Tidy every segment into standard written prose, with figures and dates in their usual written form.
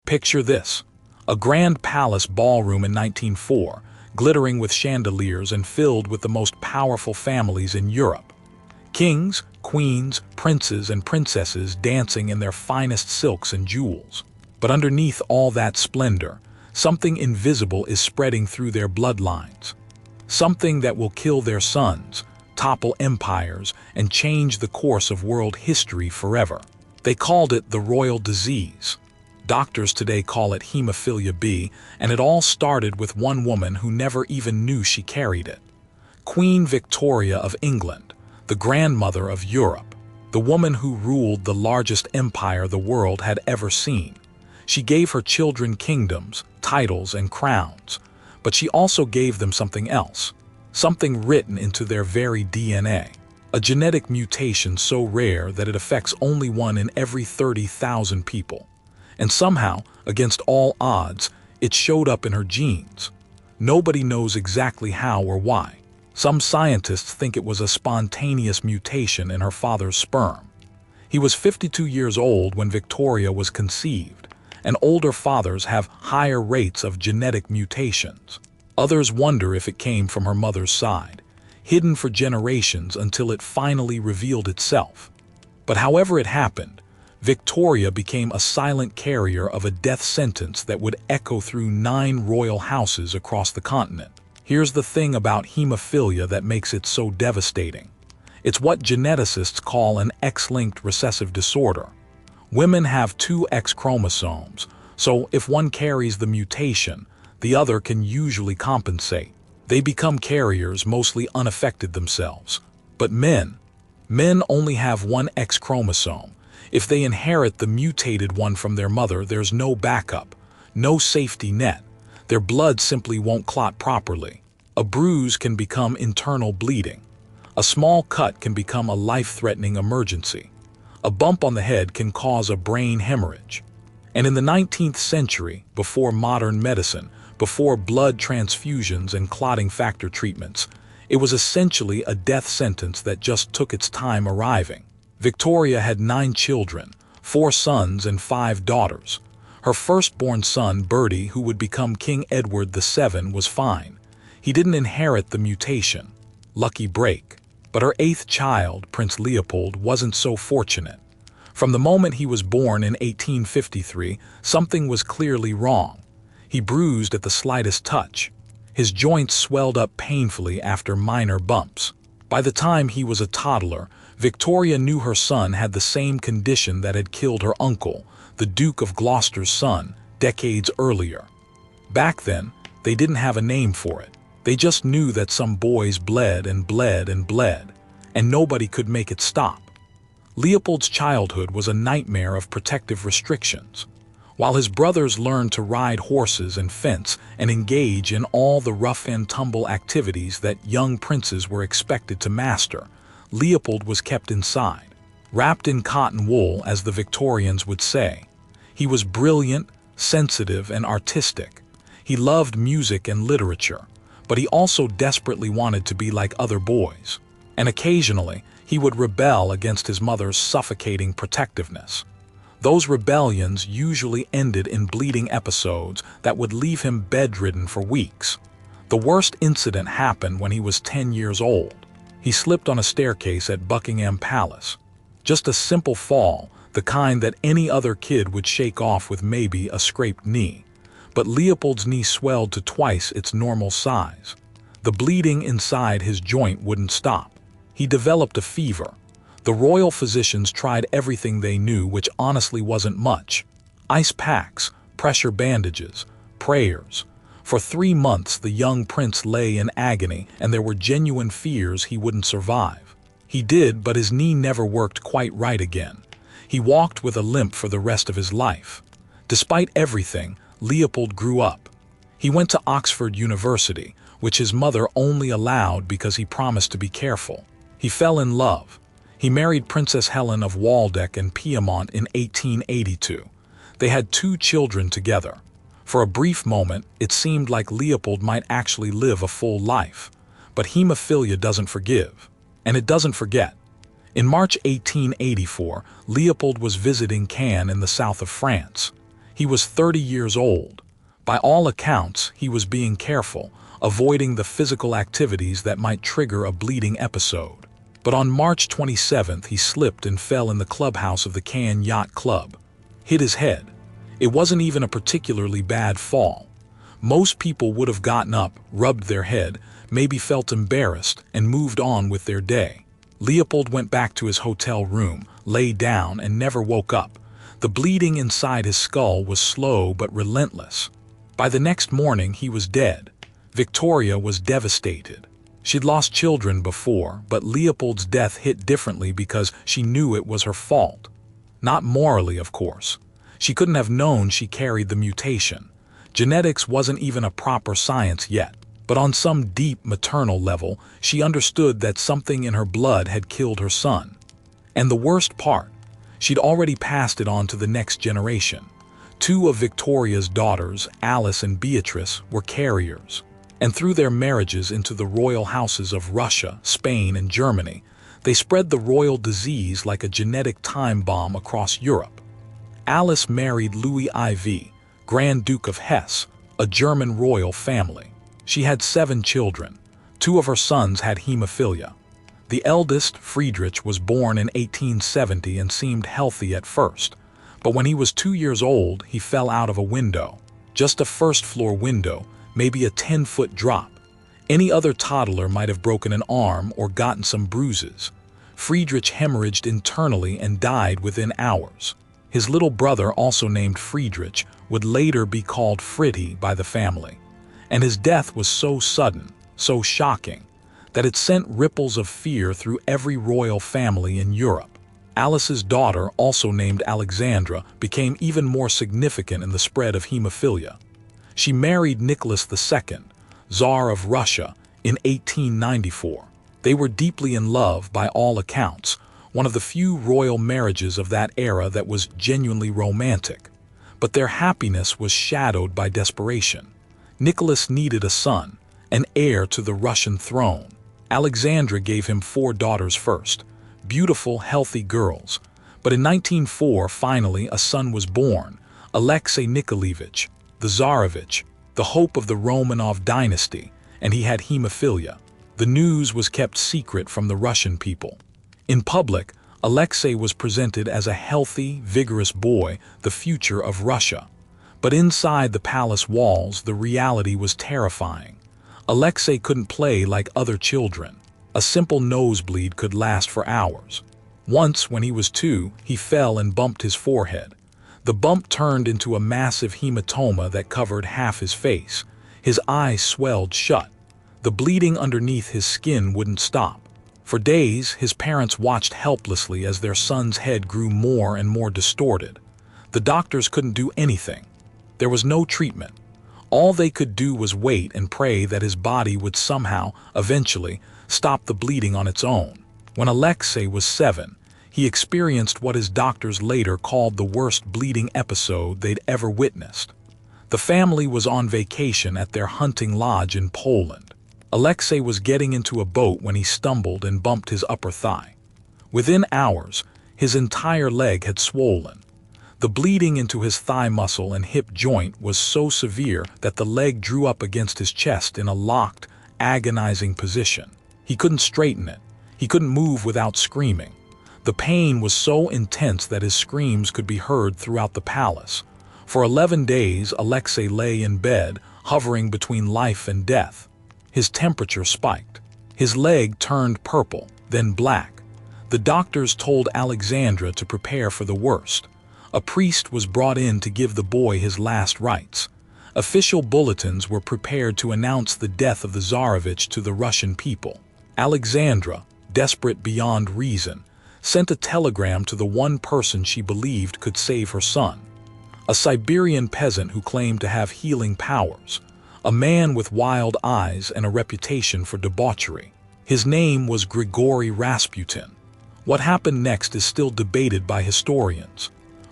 Picture this: a grand palace ballroom in 1904, glittering with chandeliers and filled with the most powerful families in Europe. Kings, queens, princes, and princesses dancing in their finest silks and jewels. But underneath all that splendor, something invisible is spreading through their bloodlines. Something that will kill their sons, topple empires, and change the course of world history forever. They called it the royal disease. Doctors today call it Hemophilia B, and it all started with one woman who never even knew she carried it. Queen Victoria of England, the grandmother of Europe, the woman who ruled the largest empire the world had ever seen. She gave her children kingdoms, titles, and crowns, but she also gave them something else, something written into their very DNA. A genetic mutation so rare that it affects only 1 in every 30,000 people. And somehow, against all odds, it showed up in her genes. Nobody knows exactly how or why. Some scientists think it was a spontaneous mutation in her father's sperm. He was 52 years old when Victoria was conceived, and older fathers have higher rates of genetic mutations. Others wonder if it came from her mother's side, hidden for generations until it finally revealed itself. But however it happened, Victoria became a silent carrier of a death sentence that would echo through 9 royal houses across the continent. Here's the thing about hemophilia that makes it so devastating. It's what geneticists call an X-linked recessive disorder. Women have 2 X chromosomes, so if one carries the mutation, the other can usually compensate. They become carriers mostly unaffected themselves. But men only have 1 X chromosome. If they inherit the mutated one from their mother, there's no backup, no safety net. Their blood simply won't clot properly. A bruise can become internal bleeding. A small cut can become a life-threatening emergency. A bump on the head can cause a brain hemorrhage. And in the 19th century, before modern medicine, before blood transfusions and clotting factor treatments, it was essentially a death sentence that just took its time arriving. Victoria had 9 children, 4 sons and 5 daughters. Her firstborn son, Bertie, who would become King Edward VII, was fine. He didn't inherit the mutation. Lucky break. But her 8th child, Prince Leopold, wasn't so fortunate. From the moment he was born in 1853, something was clearly wrong. He bruised at the slightest touch. His joints swelled up painfully after minor bumps. By the time he was a toddler, Victoria knew her son had the same condition that had killed her uncle, the Duke of Gloucester's son, decades earlier. Back then, they didn't have a name for it. They just knew that some boys bled and bled and bled, and nobody could make it stop. Leopold's childhood was a nightmare of protective restrictions. While his brothers learned to ride horses and fence and engage in all the rough-and-tumble activities that young princes were expected to master, Leopold was kept inside, wrapped in cotton wool, as the Victorians would say. He was brilliant, sensitive, and artistic. He loved music and literature, but he also desperately wanted to be like other boys. And occasionally, he would rebel against his mother's suffocating protectiveness. Those rebellions usually ended in bleeding episodes that would leave him bedridden for weeks. The worst incident happened when he was 10 years old. He slipped on a staircase at Buckingham Palace. Just a simple fall, the kind that any other kid would shake off with maybe a scraped knee. But Leopold's knee swelled to twice its normal size. The bleeding inside his joint wouldn't stop. He developed a fever. The royal physicians tried everything they knew, which honestly wasn't much. Ice packs, pressure bandages, prayers. For 3 months, the young prince lay in agony, and there were genuine fears he wouldn't survive. He did, but his knee never worked quite right again. He walked with a limp for the rest of his life. Despite everything, Leopold grew up. He went to Oxford University, which his mother only allowed because he promised to be careful. He fell in love. He married Princess Helen of Waldeck and Piedmont in 1882. They had 2 children together. For a brief moment, it seemed like Leopold might actually live a full life. But hemophilia doesn't forgive. And it doesn't forget. In March 1884, Leopold was visiting Caen in the south of France. He was 30 years old. By all accounts, he was being careful, avoiding the physical activities that might trigger a bleeding episode. But on March 27th, he slipped and fell in the clubhouse of the Cannes Yacht Club. Hit his head. It wasn't even a particularly bad fall. Most people would have gotten up, rubbed their head, maybe felt embarrassed, and moved on with their day. Leopold went back to his hotel room, lay down, and never woke up. The bleeding inside his skull was slow but relentless. By the next morning, he was dead. Victoria was devastated. She'd lost children before, but Leopold's death hit differently because she knew it was her fault. Not morally, of course. She couldn't have known she carried the mutation. Genetics wasn't even a proper science yet, but on some deep maternal level, she understood that something in her blood had killed her son. And the worst part, she'd already passed it on to the next generation. Two of Victoria's daughters, Alice and Beatrice, were carriers, and through their marriages into the royal houses of Russia, Spain, and Germany, they spread the royal disease like a genetic time bomb across Europe. Alice married Louis IV, Grand Duke of Hesse, a German royal family. She had 7 children. 2 of her sons had hemophilia. The eldest, Friedrich, was born in 1870 and seemed healthy at first. But when he was 2 years old, he fell out of a window. Just a first-floor window, maybe a 10-foot drop. Any other toddler might have broken an arm or gotten some bruises. Friedrich hemorrhaged internally and died within hours. His little brother, also named Friedrich, would later be called Fritti by the family. And his death was so sudden, so shocking, that it sent ripples of fear through every royal family in Europe. Alice's daughter, also named Alexandra, became even more significant in the spread of hemophilia. She married Nicholas II, Tsar of Russia, in 1894. They were deeply in love by all accounts, one of the few royal marriages of that era that was genuinely romantic. But their happiness was shadowed by desperation. Nicholas needed a son, an heir to the Russian throne. Alexandra gave him 4 daughters first, beautiful, healthy girls. But in 1904, finally, a son was born, Alexei Nikolaevich, the Tsarevich, the hope of the Romanov dynasty, and he had hemophilia. The news was kept secret from the Russian people. In public, Alexei was presented as a healthy, vigorous boy, the future of Russia. But inside the palace walls, the reality was terrifying. Alexei couldn't play like other children. A simple nosebleed could last for hours. Once, when he was 2, he fell and bumped his forehead. The bump turned into a massive hematoma that covered half his face. His eyes swelled shut. The bleeding underneath his skin wouldn't stop. For days, his parents watched helplessly as their son's head grew more and more distorted. The doctors couldn't do anything. There was no treatment. All they could do was wait and pray that his body would somehow, eventually, stop the bleeding on its own. When Alexei was 7, he experienced what his doctors later called the worst bleeding episode they'd ever witnessed. The family was on vacation at their hunting lodge in Poland. Alexei was getting into a boat when he stumbled and bumped his upper thigh. Within hours, his entire leg had swollen. The bleeding into his thigh muscle and hip joint was so severe that the leg drew up against his chest in a locked, agonizing position. He couldn't straighten it. He couldn't move without screaming. The pain was so intense that his screams could be heard throughout the palace. For 11 days, Alexei lay in bed, hovering between life and death. His temperature spiked. His leg turned purple, then black. The doctors told Alexandra to prepare for the worst. A priest was brought in to give the boy his last rites. Official bulletins were prepared to announce the death of the Tsarevich to the Russian people. Alexandra, desperate beyond reason, sent a telegram to the one person she believed could save her son. A Siberian peasant who claimed to have healing powers. A man with wild eyes and a reputation for debauchery. His name was Grigory Rasputin. What happened next is still debated by historians.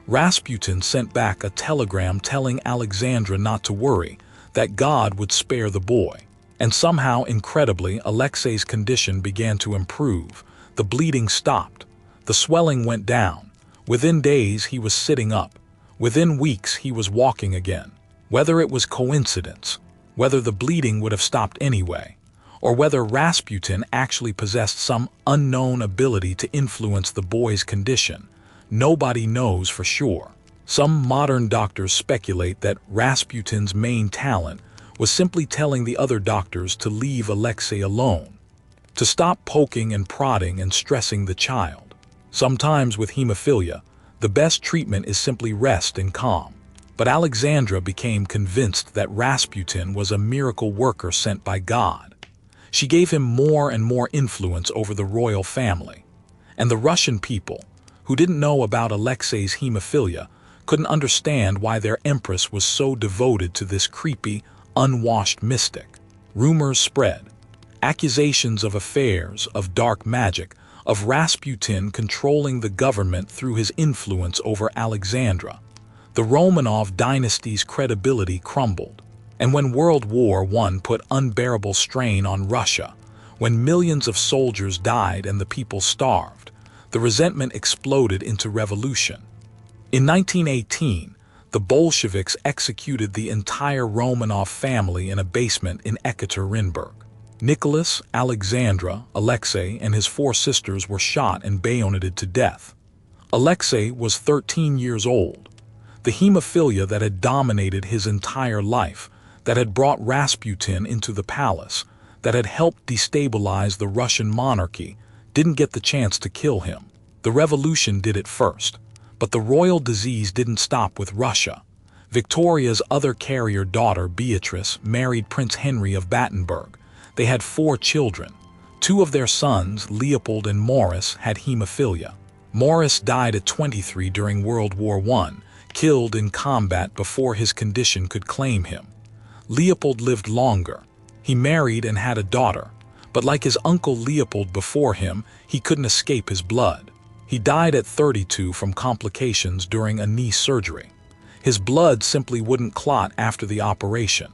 Rasputin sent back a telegram telling Alexandra not to worry, that God would spare the boy. And somehow, incredibly, Alexei's condition began to improve. The bleeding stopped. The swelling went down. Within days, he was sitting up. Within weeks, he was walking again. Whether it was coincidence, whether the bleeding would have stopped anyway, or whether Rasputin actually possessed some unknown ability to influence the boy's condition, nobody knows for sure. Some modern doctors speculate that Rasputin's main talent was simply telling the other doctors to leave Alexei alone, to stop poking and prodding and stressing the child. Sometimes with hemophilia, the best treatment is simply rest and calm. But Alexandra became convinced that Rasputin was a miracle worker sent by God. She gave him more and more influence over the royal family. And the Russian people, who didn't know about Alexei's hemophilia, couldn't understand why their empress was so devoted to this creepy, unwashed mystic. Rumors spread. Accusations of affairs, of dark magic, of Rasputin controlling the government through his influence over Alexandra. The Romanov dynasty's credibility crumbled. And when World War I put unbearable strain on Russia, when millions of soldiers died and the people starved, the resentment exploded into revolution. In 1918, the Bolsheviks executed the entire Romanov family in a basement in Ekaterinburg. Nicholas, Alexandra, Alexei, and his 4 sisters were shot and bayoneted to death. Alexei was 13 years old. The hemophilia that had dominated his entire life, that had brought Rasputin into the palace, that had helped destabilize the Russian monarchy, didn't get the chance to kill him. The revolution did it first. But the royal disease didn't stop with Russia. Victoria's other carrier daughter, Beatrice, married Prince Henry of Battenberg. They had 4 children. 2 of their sons, Leopold and Maurice, had hemophilia. Maurice died at 23 during World War I, killed in combat before his condition could claim him. Leopold lived longer. He married and had a daughter, but like his uncle Leopold before him, he couldn't escape his blood. He died at 32 from complications during a knee surgery. His blood simply wouldn't clot after the operation.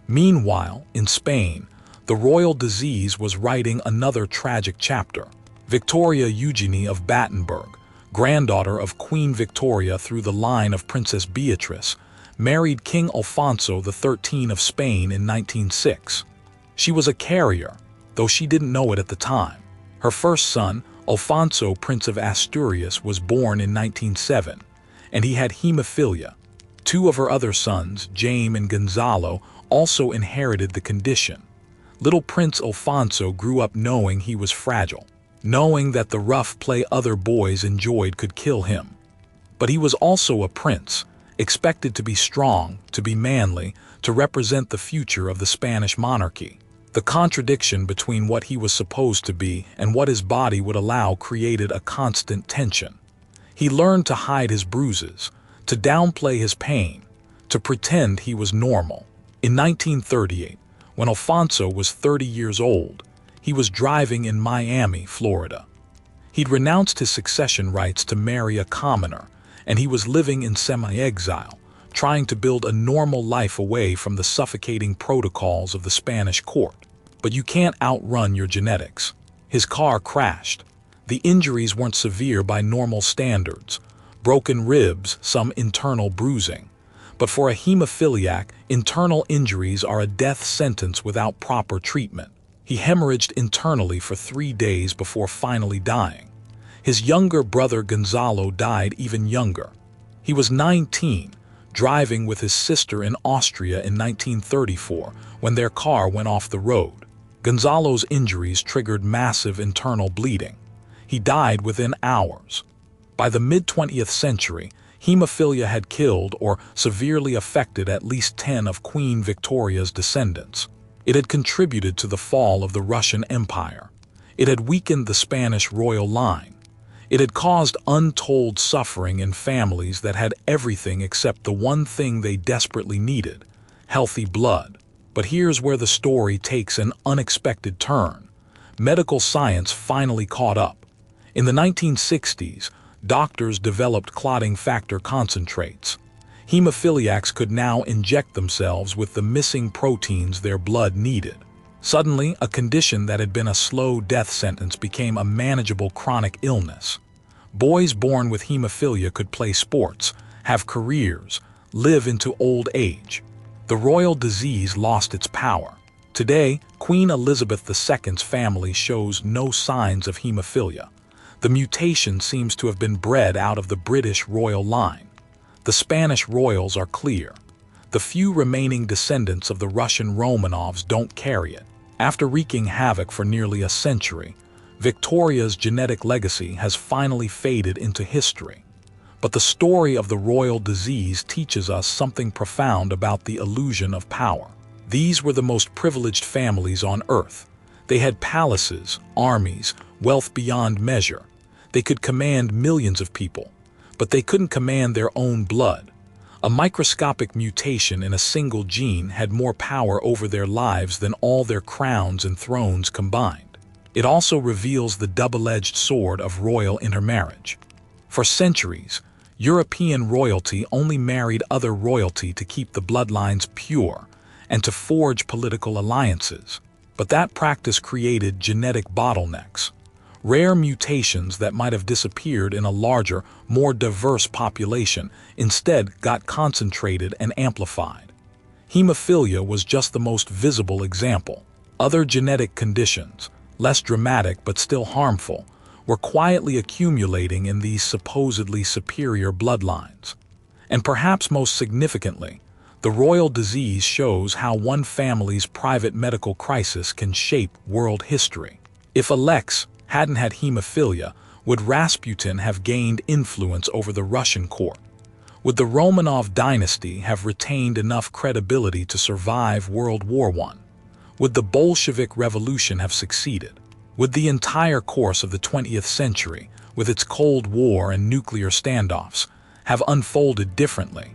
Meanwhile, in Spain, the royal disease was writing another tragic chapter. Victoria Eugenie of Battenberg, granddaughter of Queen Victoria through the line of Princess Beatrice, married King Alfonso XIII of Spain in 1906. She was a carrier, though she didn't know it at the time. Her first son, Alfonso, Prince of Asturias, was born in 1907, and he had hemophilia. 2 of her other sons, Jaime and Gonzalo, also inherited the condition. Little Prince Alfonso grew up knowing he was fragile, knowing that the rough play other boys enjoyed could kill him. But he was also a prince, expected to be strong, to be manly, to represent the future of the Spanish monarchy. The contradiction between what he was supposed to be and what his body would allow created a constant tension. He learned to hide his bruises, to downplay his pain, to pretend he was normal. In 1938, when Alfonso was 30 years old, he was driving in Miami, Florida. He'd renounced his succession rights to marry a commoner, and he was living in semi-exile, trying to build a normal life away from the suffocating protocols of the Spanish court. But you can't outrun your genetics. His car crashed. The injuries weren't severe by normal standards. Broken ribs, some internal bruising. But for a hemophiliac, internal injuries are a death sentence without proper treatment. He hemorrhaged internally for 3 days before finally dying. His younger brother Gonzalo died even younger. He was 19, driving with his sister in Austria in 1934 when their car went off the road. Gonzalo's injuries triggered massive internal bleeding. He died within hours. By the mid-20th century, hemophilia had killed or severely affected at least 10 of Queen Victoria's descendants. It had contributed to the fall of the Russian Empire. It had weakened the Spanish royal line. It had caused untold suffering in families that had everything except the one thing they desperately needed: healthy blood. But here's where the story takes an unexpected turn. Medical science finally caught up. In the 1960s, doctors developed clotting factor concentrates. Hemophiliacs could now inject themselves with the missing proteins their blood needed. Suddenly, a condition that had been a slow death sentence became a manageable chronic illness. Boys born with hemophilia could play sports, have careers, live into old age. The royal disease lost its power. Today, Queen Elizabeth II's family shows no signs of hemophilia. The mutation seems to have been bred out of the British royal line. The Spanish royals are clear. The few remaining descendants of the Russian Romanovs don't carry it. After wreaking havoc for nearly a century, Victoria's genetic legacy has finally faded into history. But the story of the royal disease teaches us something profound about the illusion of power. These were the most privileged families on earth. They had palaces, armies, wealth beyond measure. They could command millions of people, but they couldn't command their own blood. A microscopic mutation in a single gene had more power over their lives than all their crowns and thrones combined. It also reveals the double-edged sword of royal intermarriage. For centuries, European royalty only married other royalty to keep the bloodlines pure and to forge political alliances. But that practice created genetic bottlenecks. Rare mutations that might have disappeared in a larger, more diverse population instead got concentrated and amplified. Hemophilia was just the most visible example. Other genetic conditions, less dramatic but still harmful, were quietly accumulating in these supposedly superior bloodlines. And perhaps most significantly, the royal disease shows how one family's private medical crisis can shape world history. If Alexei hadn't had hemophilia, would Rasputin have gained influence over the Russian court? Would the Romanov dynasty have retained enough credibility to survive World War I? Would the Bolshevik Revolution have succeeded? Would the entire course of the 20th century, with its Cold War and nuclear standoffs, have unfolded differently?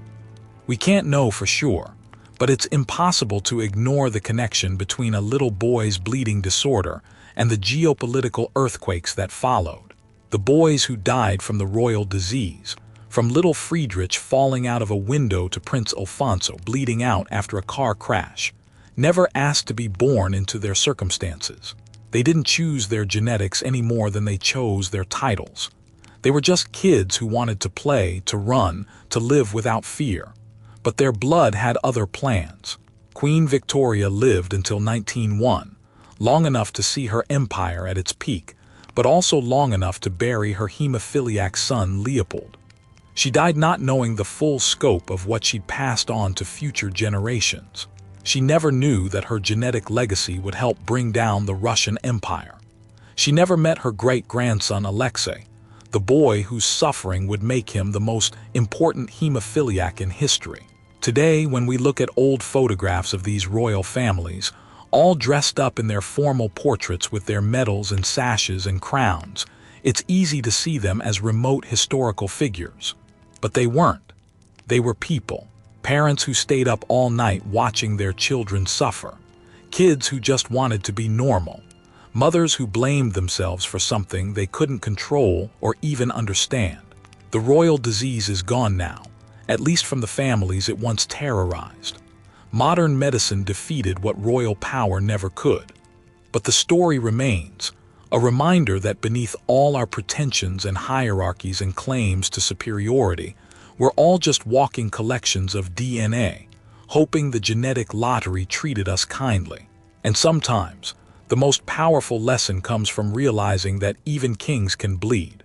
We can't know for sure, but it's impossible to ignore the connection between a little boy's bleeding disorder and the geopolitical earthquakes that followed. The boys who died from the royal disease, from little Friedrich falling out of a window to Prince Alfonso bleeding out after a car crash, never asked to be born into their circumstances. They didn't choose their genetics any more than they chose their titles. They were just kids who wanted to play, to run, to live without fear. But their blood had other plans. Queen Victoria lived until 1901, long enough to see her empire at its peak, but also long enough to bury her hemophiliac son Leopold. She died not knowing the full scope of what she'd passed on to future generations. She never knew that her genetic legacy would help bring down the Russian Empire. She never met her great-grandson Alexei, the boy whose suffering would make him the most important hemophiliac in history. Today, when we look at old photographs of these royal families, all dressed up in their formal portraits with their medals and sashes and crowns, it's easy to see them as remote historical figures. But they weren't. They were people. Parents who stayed up all night watching their children suffer. Kids who just wanted to be normal. Mothers who blamed themselves for something they couldn't control or even understand. The royal disease is gone now, at least from the families it once terrorized. Modern medicine defeated what royal power never could. But the story remains, a reminder that beneath all our pretensions and hierarchies and claims to superiority, we're all just walking collections of DNA, hoping the genetic lottery treated us kindly. And sometimes, the most powerful lesson comes from realizing that even kings can bleed.